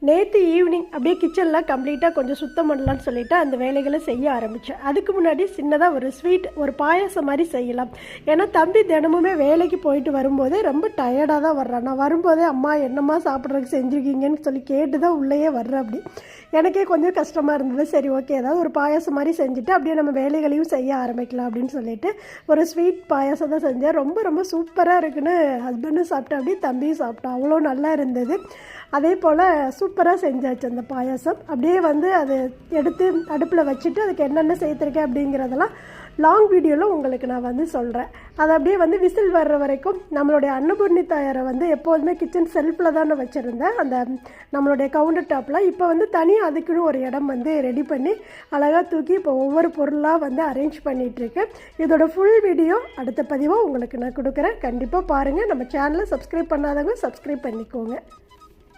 நேற்று ஈவினிங் அப்படியே கிச்சனில் கம்ப்ளீட்டாக கொஞ்சம் சுத்தம் பண்ணலான்னு சொல்லிவிட்டு அந்த வேலைகளை செய்ய ஆரம்பித்தேன். அதுக்கு முன்னாடி சின்னதாக ஒரு ஸ்வீட், ஒரு பாயாசம் மாதிரி செய்யலாம். ஏன்னா தம்பி தினமுமே வேலைக்கு போயிட்டு வரும்போதே ரொம்ப டயர்டாக தான் வர்றான். நான் வரும்போதே அம்மா என்னம்மா சாப்பிட்றதுக்கு செஞ்சுருக்கீங்கன்னு சொல்லி கேட்டு தான் உள்ளேயே வர்றேன். அப்படி எனக்கே கொஞ்சம் கஷ்டமாக இருந்தது. சரி, ஓகே, ஏதாவது ஒரு பாயாசம் மாதிரி செஞ்சுட்டு அப்படியே நம்ம வேலைகளையும் செய்ய ஆரம்பிக்கலாம் அப்படின்னு சொல்லிட்டு ஒரு ஸ்வீட் பாயாசம் தான் செஞ்சேன். ரொம்ப ரொம்ப சூப்பராக இருக்குன்னு ஹஸ்பண்டும் சாப்பிட்டேன், அப்படியே தம்பியும் சாப்பிட்டோம். அவ்வளோ நல்லா இருந்தது. அதே போல் சூப்பராக செஞ்சாச்சு அந்த பாயாசம். அப்படியே அது எடுத்து அடுப்பில் வச்சுட்டு அதுக்கு என்னென்ன சேர்த்துருக்கேன் அப்படிங்கிறதெல்லாம் லாங் வீடியோவில் உங்களுக்கு நான் சொல்கிறேன். அதை அப்படியே விசில் வர்ற வரைக்கும் நம்மளுடைய அன்னபூர்ணி தாயாரை எப்போதுமே கிச்சன் செல்ஃபில் தான் வச்சுருந்தேன், அந்த நம்மளுடைய கவுண்டர் டாப்பில். இப்போ தனியாக அதுக்குன்னு ஒரு இடம் ரெடி பண்ணி அழகாக தூக்கி இப்போ ஒவ்வொரு பொருளாக அரேஞ்ச் பண்ணிகிட்ருக்கேன். இதோட ஃபுல் வீடியோ அடுத்த பதிவாக உங்களுக்கு நான் கொடுக்குறேன். கண்டிப்பாக பாருங்கள். நம்ம சேனலை சப்ஸ்கிரைப் பண்ணாதவங்க சப்ஸ்கிரைப் பண்ணிக்கோங்க.